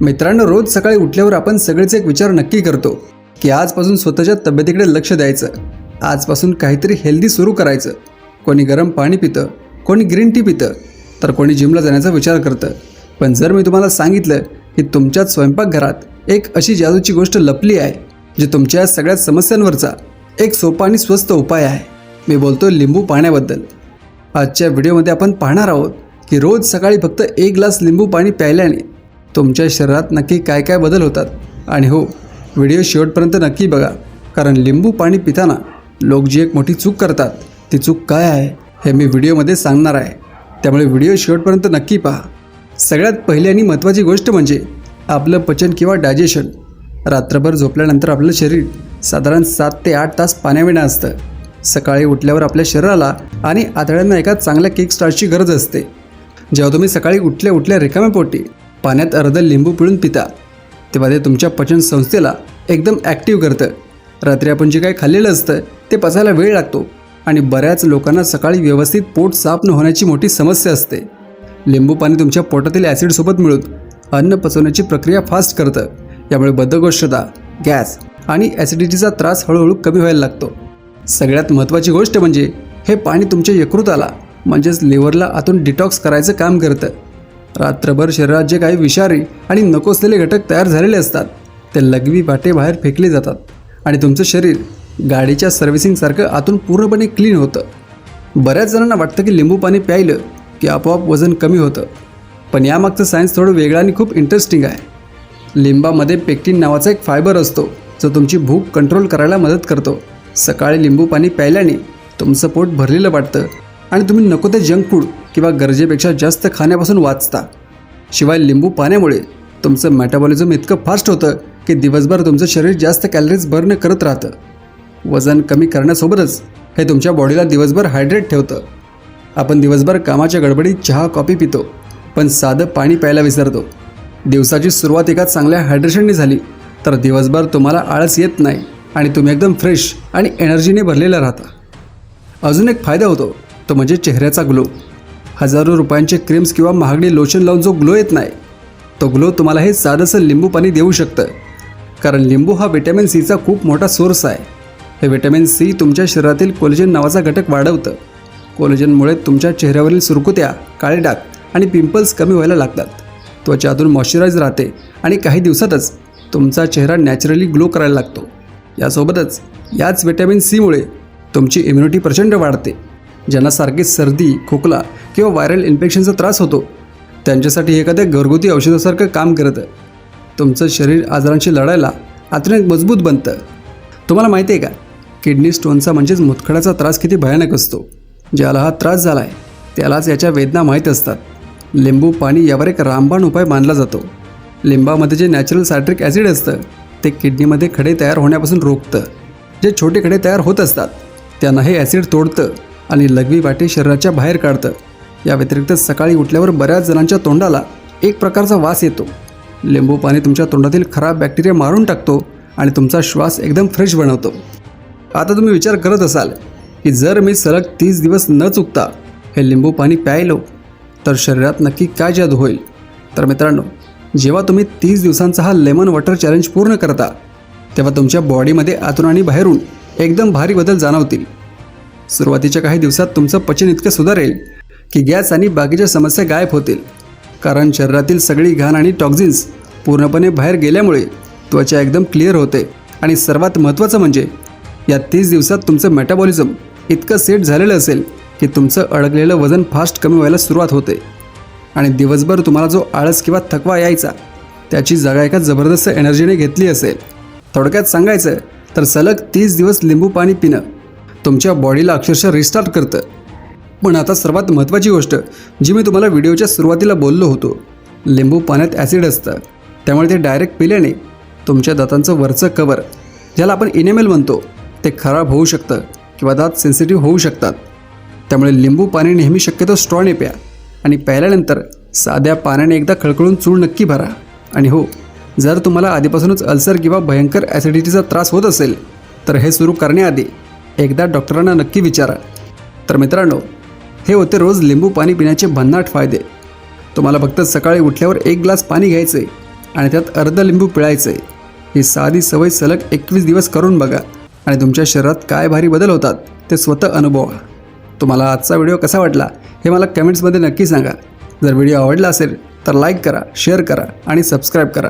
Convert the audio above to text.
मित्रांनो, रोज सकाळी उठल्यावर आपण सगळेच एक विचार नक्की करतो की आजपासून स्वतःच्या तब्येतीकडे लक्ष द्यायचं, आजपासून काहीतरी हेल्दी सुरू करायचं. कोणी गरम पाणी पितं, कोणी ग्रीन टी पितं, तर कोणी जिमला जाण्याचा विचार करतं. पण जर मी तुम्हाला सांगितलं की तुमच्याच स्वयंपाकघरात एक अशी जादूची गोष्ट लपली आहे जी तुमच्या सगळ्या समस्यांवरचा एक सोपा आणि स्वस्त उपाय आहे, मी बोलतो लिंबू पाण्याबद्दल. आजच्या व्हिडिओमध्ये आपण पाहणार आहोत की रोज सकाळी फक्त 1 ग्लास लिंबू पाणी प्यायल्याने तुमच्या शरीरात नक्की काय काय बदल होतात. आणि हो, व्हिडिओ शेवटपर्यंत नक्की बघा, कारण लिंबू पाणी पिताना लोक जी एक मोठी चूक करतात ती चूक काय आहे हे मी व्हिडिओमध्ये सांगणार आहे. त्यामुळे व्हिडिओ शेवटपर्यंत नक्की पहा. सगळ्यात पहिली आणि महत्त्वाची गोष्ट म्हणजे आपलं पचन किंवा डायजेशन. रात्रभर झोपल्यानंतर आपलं शरीर साधारण 7 ते 8 तास पाण्याविना असतं. सकाळी उठल्यावर आपल्या शरीराला आणि आतड्यांना एका चांगल्या किक स्टार्टची गरज असते. जेव्हा तुम्ही सकाळी उठल्या उठल्या रिकाम्या पोटी पाण्यात अर्ध लिंबू पिळून पिता तेव्हा ते तुमच्या पचन संस्थेला एकदम ॲक्टिव्ह करतं. रात्री आपण जे काही खाल्लेलं असतं ते पचायला वेळ लागतो आणि बऱ्याच लोकांना सकाळी व्यवस्थित पोट साफ न होण्याची मोठी समस्या असते. लिंबू पाणी तुमच्या पोटातील ॲसिडसोबत मिळून अन्न पचवण्याची प्रक्रिया फास्ट करतं. यामुळे बद्धकोष्ठता, गॅस आणि ॲसिडिटीचा त्रास हळूहळू कमी व्हायला लागतो. सगळ्यात महत्त्वाची गोष्ट म्हणजे हे पाणी तुमच्या यकृताला म्हणजेच लिव्हरला आतून डिटॉक्स करायचं काम करतं. रात्रभर शरीरात जे काही विषारी आणि नको असलेले घटक तयार झालेले असतात ते लघवी वाटे बाहेर फेकले जातात आणि तुमचं शरीर गाडीच्या सर्व्हिसिंगसारखं आतून पूर्णपणे क्लीन होतं. बऱ्याच जणांना वाटतं की लिंबू पाणी प्यायलं की आपोआप वजन कमी होतं, पण यामागचं सायन्स थोडं वेगळं आणि खूप इंटरेस्टिंग आहे. लिंबामध्ये पेक्टिन नावाचा एक फायबर असतो जो तुमची भूक कंट्रोल करायला मदत करतो. सकाळी लिंबू पाणी प्यायल्याने तुमचं पोट भरलेलं वाटतं आणि तुम्ही नको ते जंक फूड किंवा गरजेपेक्षा जास्त खाण्यापासून वाचता. शिवाय लिंबू पाण्यामुळे तुमचं मेटाबॉलिझम इतकं फास्ट होतं की दिवसभर तुमचं शरीर जास्त कॅलरीज बर्न करत राहतं. वजन कमी करण्यासोबतच हे तुमच्या बॉडीला दिवसभर हायड्रेट ठेवतं. आपण दिवसभर कामाच्या गडबडीत चहा कॉफी पितो, पण साधं पाणी प्यायला विसरतो. दिवसाची सुरुवात एका चांगल्या हायड्रेशनने झाली तर दिवसभर तुम्हाला आळस येत नाही आणि तुम्ही एकदम फ्रेश आणि एनर्जीने भरलेला राहता. अजून एक फायदा होतो तो म्हणजे चेहऱ्याचा ग्लो. हजारो रुपयांचे क्रीम्स किंवा महागडी लोशन लावून जो ग्लो येत नाही तो ग्लो तुम्हाला हे साधंसं लिंबू पाणी देऊ शकतं. कारण लिंबू हा व्हिटॅमिन सीचा खूप मोठा सोर्स आहे. हे व्हिटॅमिन सी तुमच्या शरीरातील कोलेजन नावाचा घटक वाढवतं. कोलेजनमुळे तुमच्या चेहऱ्यावरील सुरकुत्या, काळे डाग आणि पिंपल्स कमी व्हायला लागतात. त्वचा मॉइश्चराईज राहते आणि काही दिवसातच तुमचा चेहरा नॅचरली ग्लो करायला लागतो. यासोबतच याच व्हिटॅमिन सीमुळे तुमची इम्युनिटी प्रचंड वाढते. ज्यांना सारखी सर्दी, खोकला किंवा व्हायरल इन्फेक्शनचा त्रास होतो त्यांच्यासाठी एखाद्या घरगुती औषधासारखं काम करतं. तुमचं शरीर आजारांशी लढायला आतून मजबूत बनतं. तुम्हाला माहिती आहे का, किडनी स्टोनचा म्हणजेच मुतखड्याचा त्रास किती भयानक असतो. ज्याला हा त्रास झाला आहे त्यालाच याच्या वेदना माहीत असतात. लिंबू पाणी यावर एक रामबाण उपाय मानला जातो. लिंबामध्ये जे नॅचरल सायट्रिक ॲसिड असतं ते किडनीमध्ये खडे तयार होण्यापासून रोखतं. जे छोटे खडे तयार होत असतात त्यांना हे ॲसिड तोडतं आणि लघवी वाटे शरीराच्या बाहेर काढतं. या व्यतिरिक्त सकाळी उठल्यावर बऱ्याच जणांच्या तोंडाला एक प्रकारचा वास येतो. लिंबू पाणी तुमच्या तोंडातील खराब बॅक्टेरिया मारून टाकतो आणि तुमचा श्वास एकदम फ्रेश बनवतो. आता तुम्ही विचार करत असाल की जर मी सलग 30 दिवस न चुकता हे लिंबू पाणी प्यायलो तर शरीरात नक्की काय जादू होईल. तर मित्रांनो, जेव्हा तुम्ही 30 दिवसांचा हा लेमन वॉटर चॅलेंज पूर्ण करता तेव्हा तुमच्या बॉडीमध्ये आतून आणि बाहेरून एकदम भारी बदल जाणवतील. सुरुवातीच्या काही दिवसात तुमचं पचन इतकं सुधारेल की गॅस आणि बाकीच्या समस्या गायब होतील. कारण शरीरातील सगळी घाण आणि टॉक्झिन्स पूर्णपणे बाहेर गेल्यामुळे त्वचा एकदम क्लिअर होते. आणि सर्वात महत्त्वाचं म्हणजे या 30 दिवसात तुमचं मेटाबॉलिझम इतकं सेट झालेलं असेल की तुमचं अडकलेलं वजन फास्ट कमी व्हायला सुरुवात होते आणि दिवसभर तुम्हाला जो आळस किंवा थकवा यायचा त्याची जागा एका जबरदस्त एनर्जीने घेतली असेल. थोडक्यात सांगायचं तर सलग 30 दिवस लिंबू पाणी पिणं तुमच्या बॉडीला अक्षरशः रिस्टार्ट करतं. पण आता सर्वात महत्त्वाची गोष्ट जी मी तुम्हाला व्हिडिओच्या सुरुवातीला बोललो होतो, लिंबू पाण्यात ॲसिड असतं त्यामुळे ते डायरेक्ट पिल्याने तुमच्या दातांचं वरचं कवर, ज्याला आपण इनेमेल म्हणतो, ते खराब होऊ शकतं किंवा दात सेन्सिटिव्ह होऊ शकतात. त्यामुळे लिंबू पाणी नेहमी शक्यतो स्ट्रॉने प्या आणि प्यायल्यानंतर साध्या पाण्याने एकदा खळखळून चूळ नक्की भरा. आणि हो, जर तुम्हाला आधीपासूनच अल्सर किंवा भयंकर ॲसिडिटीचा त्रास होत असेल तर हे सुरू करण्याआधी एकदा डॉक्टरांना नक्की विचारा. तर मित्रांनो, हे होते रोज लिंबू पाणी पिण्याचे भन्नाट फायदे. तुम्हाला फक्त सकाळी उठल्यावर 1 ग्लास पाणी घ्यायचे आणि त्यात अर्ध लिंबू पिळायचं आहे. ही साधी सवय सलग 21 दिवस करून बघा आणि तुमच्या शरीरात काय भारी बदल होतात ते स्वतः अनुभवा. तुम्हाला आजचा व्हिडिओ कसा वाटला हे मला कमेंट्समध्ये नक्की सांगा. जर व्हिडिओ आवडला असेल तर लाईक करा, शेअर करा आणि सबस्क्राईब करा.